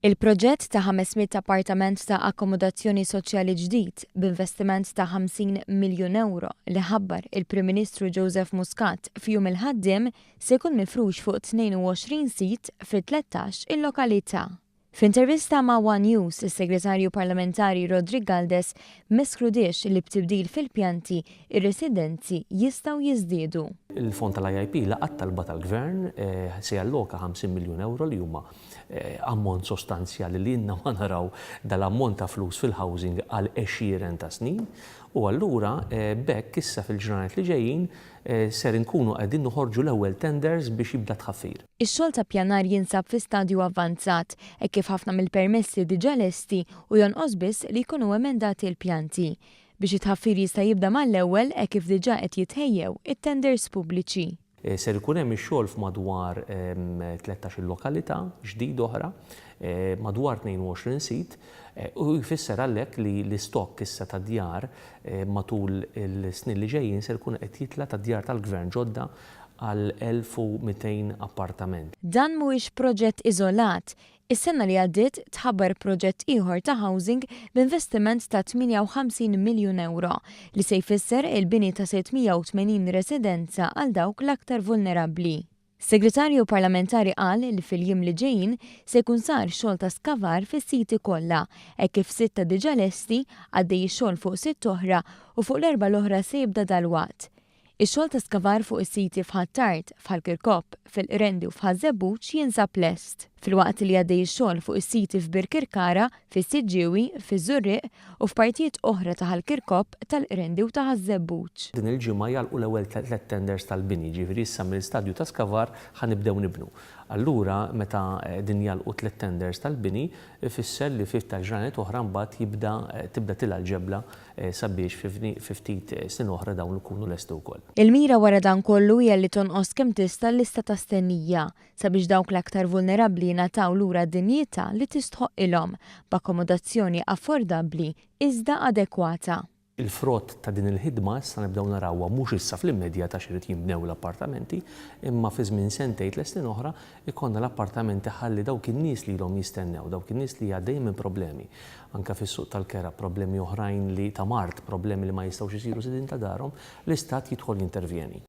Il-proġett ta' 500 appartament ta' akkomodazzjoni soċjali ġdid b'investiment ta' 50 miljun euro li ħabbar il-Prim Ministru Joseph Muscat f'jum il-ħaddiem se jkun mifrux fuq 22 sit fi 13 il-lokalità. F'intervista ma' One News, is-Segretarju Parlamentari Rodrigue Galdes meskrudiex li b'tibdil fil-pjanti ir-residenzi jistgħu jiżdiedu. Il-fond tal-IIP laqgħat talba tal-Gvern se jalloka 50 miljun euro li huma ammont sostanzjali li inna ma naraw dal-ammont ta' flus fil-housing għal 20 ta' snin u allura bekk issa fil-ġranet li ġejjin ser inkunu qegħdin noħorġu l-ewwel tenders biex jibda tħaffir. Ix-xogħol ta' pjanar jinsab fi stadju avvanzat hekk kif ħafna mill-permessi diġà lesti u jonqos biss li jkunu emendati l-pjanti. Biex it-tħaffir jista' jibda mal-ewwel hekk kif diġà qed jitħejjew it-tenders pubbliċi. Ser ikun hemm ix-xogħol f'madwar 13 lokalità ġdid oħra, madwar 22 sit, u jfisser għalhekk li l-istokk issa ta' djar matul il-snin li ġejjin ser ikun qed jitla' ta' djar tal-Gvern ġodda għal 1200 appartament. Dan mhuwiex proġett iżolat. Is-sena li għaddiet tħabbar proġett ieħor ta' housing b'investiment ta' 58 miljun euro li se jfisser il-bini ta' 680 residenza għal dawk l-aktar vulnerabbli. Segretarju parlamentari qal li fil-jiem li ġejjin se jkun sar xogħol ta' skavar fis-siti kollha, hekk kif 6 diġà lesti għaddej xogħol fuq 6 oħra u fuq l-4 l-oħra se jibda dalwaqt. Ix-xogħol ta' skavar fuq is-siti f'Ħattart, f'Ħalkirkop, fil-Qrendi u f'Ħażebbuġ jinsab lest. Filwaqt li għaddej ix-xogħol fuq is-siti f'Birkirkara, fis-Siġġiewi, fiż-Żurriq u f'partijiet oħra ta' Ħalkirkop, tal-Qrendi u ta' Ħażebbuġ. Din il-ġimgħa jalqu l-ewwel 3 tenders tal-bini, ġifieri issa mill-istadju ta' skavar ħanibdew nibnu. Allura meta din jalqu 3 tenders tal-bini ifisser li ftit ġranet oħra mbagħad tibda tilha l-ġebla sabiex fi ftit snin oħra dawn ikunu lesti wkoll. Il-mira wara dan kollu hija li tonqos kemm tista' l-lista ta' stennija sabiex dawk l-aktar vulnerabbli jingħataw lura d-dinjità li tistħoq ilhom b'akkomodazzjoni affordabbli iżda adekwata. Il-frott ta' din il-ħidma issa nibdew narawha mhux issa fl-immedja ta' xi jinbnew l-appartamenti, imma fi żmien sentejn tliet snin oħra ikollna l-appartamenti ħalli dawk in-nies li ilhom jistennew, dawk in-nies li għaddej minn problemi. Anke fis-suq tal-kera problemi oħrajn li ta' mart, problemi li ma jistgħux isiru sidin ta' darhom, l-istat jidħol jintervjeni.